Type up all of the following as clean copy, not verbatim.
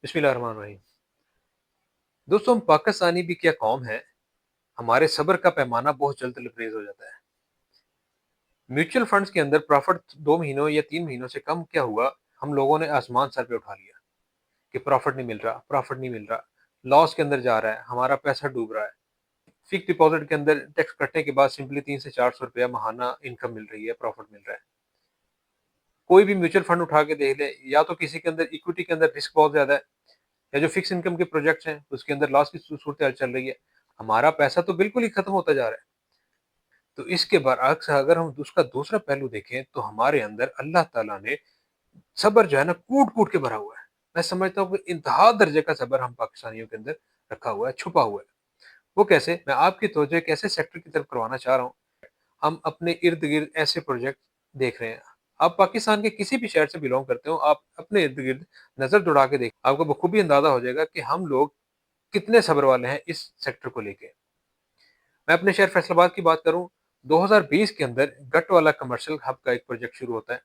بسم اللہ الرحمن الرحیم۔ دوستوں، ہم پاکستانی بھی کیا قوم ہے، ہمارے صبر کا پیمانہ بہت جلد لبریز ہو جاتا ہے۔ میوچل فنڈز کے اندر پروفٹ 2 مہینوں یا 3 مہینوں سے کم کیا ہوا، ہم لوگوں نے آسمان سر پہ اٹھا لیا کہ پروفٹ نہیں مل رہا، پروفٹ نہیں مل رہا، لاس کے اندر جا رہا ہے، ہمارا پیسہ ڈوب رہا ہے۔ فکس ڈپازٹ کے اندر ٹیکس کٹنے کے بعد سمپلی 300 سے 400 روپیہ ماہانہ انکم مل رہی ہے، پروفٹ مل رہا ہے۔ کوئی بھی میوچل فنڈ اٹھا کے دیکھ لے، یا تو کسی کے اندر ایکوٹی کے اندر رسک بہت زیادہ ہے، یا جو فکس انکم کے پروجیکٹس ہیں اس کے اندر لاس کی صورتحال چل رہی ہے۔ ہمارا پیسہ تو بالکل ہی ختم ہوتا جا رہا ہے۔ تو اس کے برعکس اگر ہم اس کا دوسرا پہلو دیکھیں تو ہمارے اندر اللہ تعالیٰ نے صبر جو ہے نا کوٹ کوٹ کے بھرا ہوا ہے۔ میں سمجھتا ہوں کہ انتہا درجے کا صبر ہم پاکستانیوں کے اندر رکھا ہوا ہے، چھپا ہوا ہے۔ وہ کیسے؟ میں آپ کی توجہ ایک ایسے سیکٹر کی طرف کروانا چاہ رہا ہوں۔ ہم اپنے ارد گرد ایسے پروجیکٹ دیکھ رہے ہیں۔ آپ پاکستان کے کسی بھی شہر سے بلونگ کرتے ہو، آپ اپنے ارد گرد نظر دوڑا کے دیکھ، آپ کو بخوبی اندازہ ہو جائے گا کہ ہم لوگ کتنے صبر والے ہیں اس سیکٹر کو لے کے۔ میں اپنے شہر فیصل آباد کی بات کروں، 2020 کے اندر گٹ والا کمرشل ہب کا ایک پروجیکٹ شروع ہوتا ہے۔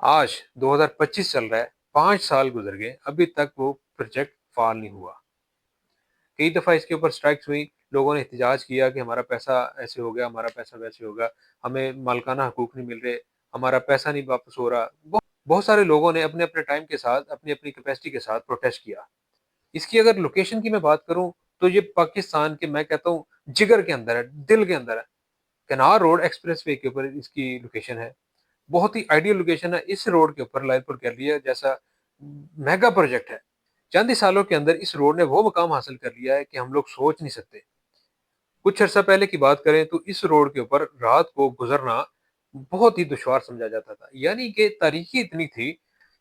آج 2025 چل رہا ہے، 5 سال گزر گئے، ابھی تک وہ پروجیکٹ فعال نہیں ہوا۔ کئی دفعہ اس کے اوپر سٹرائکس ہوئی، لوگوں نے احتجاج کیا کہ ہمارا پیسہ ایسے ہو گیا، ہمارا پیسہ ویسے ہوگا، ہمیں مالکانہ حقوق نہیں مل رہے، ہمارا پیسہ نہیں واپس ہو رہا۔ بہت سارے لوگوں نے اپنے اپنے ٹائم کے ساتھ، اپنی اپنی کیپیسٹی کے ساتھ پروٹیسٹ کیا۔ اس کی اگر لوکیشن کی میں بات کروں تو یہ پاکستان کے، میں کہتا ہوں، جگر کے اندر ہے، دل کے اندر ہے۔ کنار روڈ ایکسپریس وے کے اوپر اس کی لوکیشن ہے۔ بہت ہی آئیڈیل لوکیشن ہے۔ اس روڈ کے اوپر لائل پور گیلری جیسا میگا پروجیکٹ ہے۔ چند ہی سالوں کے اندر اس روڈ نے وہ مقام حاصل کر لیا ہے کہ ہم لوگ سوچ نہیں سکتے۔ کچھ عرصہ پہلے کی بات کریں تو اس روڈ کے اوپر رات کو گزرنا بہت ہی دشوار سمجھا جاتا تھا، یعنی کہ تاریخی اتنی تھی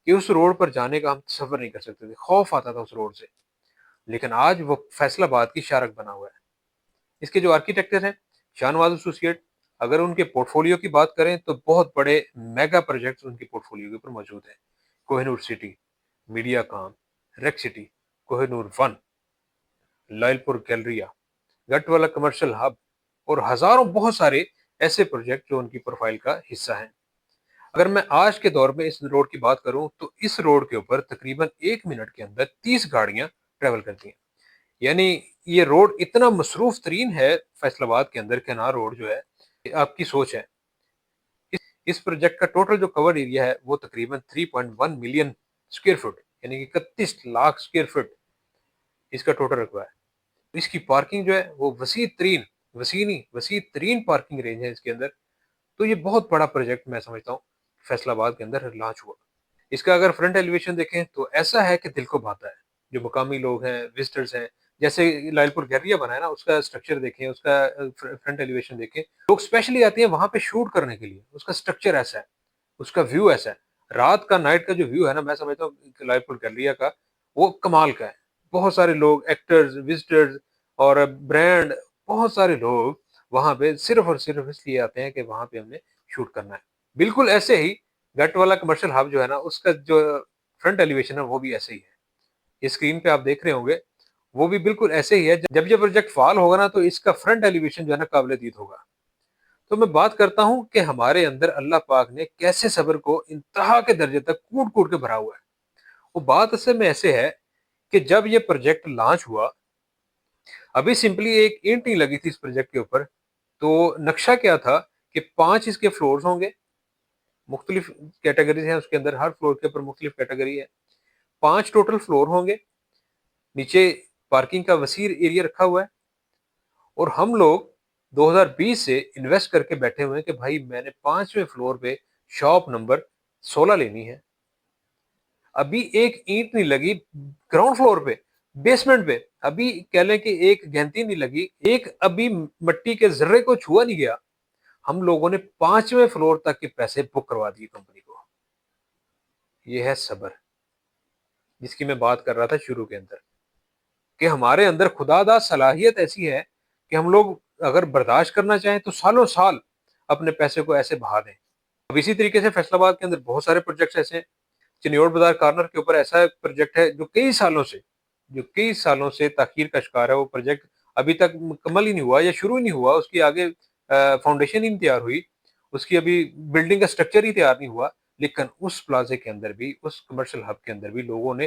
کہ اس روڈ پر جانے کا ہم تصور نہیں کر سکتے تھے، خوف آتا تھا اس روڈ سے۔ لیکن آج وہ فیصل آباد کی شارک بنا ہوا ہے۔ اس کے جو آرکیٹیکٹر ہیں شاہنواز ایسوسی ایٹ، اگر ان کے پورٹ فولیو کی بات کریں تو بہت بڑے میگا پروجیکٹس ان کے پورٹ فولیو کے اوپر موجود ہیں۔ کوہ نور سٹی، میڈیا کام، rack city, Koh Noor one, loyal پور گیلریا، گٹ والا کمرشل ہب، اور ہزاروں بہت سارے ایسے پروجیکٹ جو ان کی پروفائل کا حصہ ہیں۔ اگر میں آج کے دور میں اس روڈ کی بات کروں تو اس روڈ کے اوپر تقریباً 1 منٹ کے اندر 30 گاڑیاں ٹریول کرتی ہیں۔ یعنی یہ روڈ اتنا مصروف ترین ہے فیصل آباد کے اندر، کنار روڈ جو ہے، آپ کی سوچ ہے۔ اس پروجیکٹ کا ٹوٹل جو کور ایریا ہے وہ تقریباً 3.1 ملین اسکوائر فٹ، یعنی کہ 31 لاکھ اسکوائر فٹ اس کا ٹوٹل رقبہ ہے۔ اس کی پارکنگ جو ہے وہ وسیع ترین پارکنگ رینج ہے اس کے اندر۔ تو یہ بہت بڑا پروجیکٹ میں سمجھتا ہوں فیصل آباد کے اندر لانچ ہوا۔ اس کا اگر فرنٹ ایلیویشن دیکھیں تو ایسا ہے کہ دل کو بھاتا ہے۔ جو مقامی لوگ ہیں، وزٹرز ہیں، جیسے لائل پور گیریا بنا ہے نا، اس کا اسٹرکچر دیکھیں، اس کا فرنٹ ایلیویشن دیکھیں، لوگ اسپیشلی آتے ہیں وہاں پہ شوٹ کرنے کے لیے۔ اس کا اسٹرکچر ایسا ہے، اس کا ویو ایسا ہے، رات کا نائٹ کا جو ویو ہے نا، میں سمجھتا ہوں کہ لائل پور گیریا کا وہ کمال کا ہے۔ بہت سارے لوگ، ایکٹرز، وزٹرز اور برانڈ، بہت سارے لوگ وہاں پہ صرف اور صرف اس لیے آتے ہیں کہ وہاں پہ ہم نے شوٹ کرنا ہے۔ بالکل ایسے ہی گٹ والا کمرشل ہب جو ہے نا، اس کا جو فرنٹ ایلیویشن ہے وہ بھی ایسے ہی ہے۔ یہ اسکرین پہ آپ دیکھ رہے ہوں گے، وہ بھی بالکل ایسے ہی ہے۔ جب یہ پروجیکٹ فعال ہوگا نا تو اس کا فرنٹ ایلیویشن جو ہے نا قابل دید ہوگا۔ تو میں بات کرتا ہوں کہ ہمارے اندر اللہ پاک نے کیسے صبر کو انتہا کے درجے تک کوٹ کوٹ کے بھرا ہوا ہے۔ وہ بات اصل میں ایسے ہے کہ جب یہ پروجیکٹ لانچ ہوا، ابھی سمپلی ایک اینٹ نہیں لگی تھی اس پروجیکٹ کے اوپر۔ تو نقشہ کیا تھا کہ 5 اس کے فلورز ہوں گے، مختلف کیٹیگریز ہیں اس کے اندر، ہر فلور کے اوپر مختلف کیٹیگری ہے۔ 5 ٹوٹل فلور ہوں گے، نیچے پارکنگ کا وسیع ایریا رکھا ہوا ہے۔ اور ہم لوگ 2020 سے انویسٹ کر کے بیٹھے ہوئے ہیں کہ بھائی میں نے 5ویں فلور پہ شاپ نمبر 16 لینی ہے۔ ابھی ایک اینٹ نہیں لگی گراؤنڈ فلور پہ، بیسمنٹ پہ، ابھی کہہ لیں کہ ایک گھنٹی نہیں لگی، ایک ابھی مٹی کے ذرے کو چھوا نہیں گیا۔ ہم لوگوں نے 5ویں فلور تک کے پیسے بک کروا دیے کمپنی کو۔ یہ ہے صبر، جس کی میں بات کر رہا تھا شروع کے اندر، کہ ہمارے اندر خدا دا صلاحیت ایسی ہے کہ ہم لوگ اگر برداشت کرنا چاہیں تو سالوں سال اپنے پیسے کو ایسے بہا دیں۔ اب اسی طریقے سے فیصل آباد کے اندر بہت سارے پروجیکٹس ایسے ہیں۔ چنیوڑ بازار کارنر کے اوپر ایسا پروجیکٹ ہے جو کئی سالوں سے تاخیر کا شکار ہے۔ وہ پروجیکٹ ابھی تک مکمل ہی نہیں ہوا یا شروع ہی نہیں ہوا، اس کی آگے فاؤنڈیشن ہی نہیں تیار ہوئی، اس کی ابھی بلڈنگ کا سٹرکچر ہی تیار نہیں ہوا۔ لیکن اس پلازے کے اندر بھی، اس کمرشل ہب کے اندر بھی لوگوں نے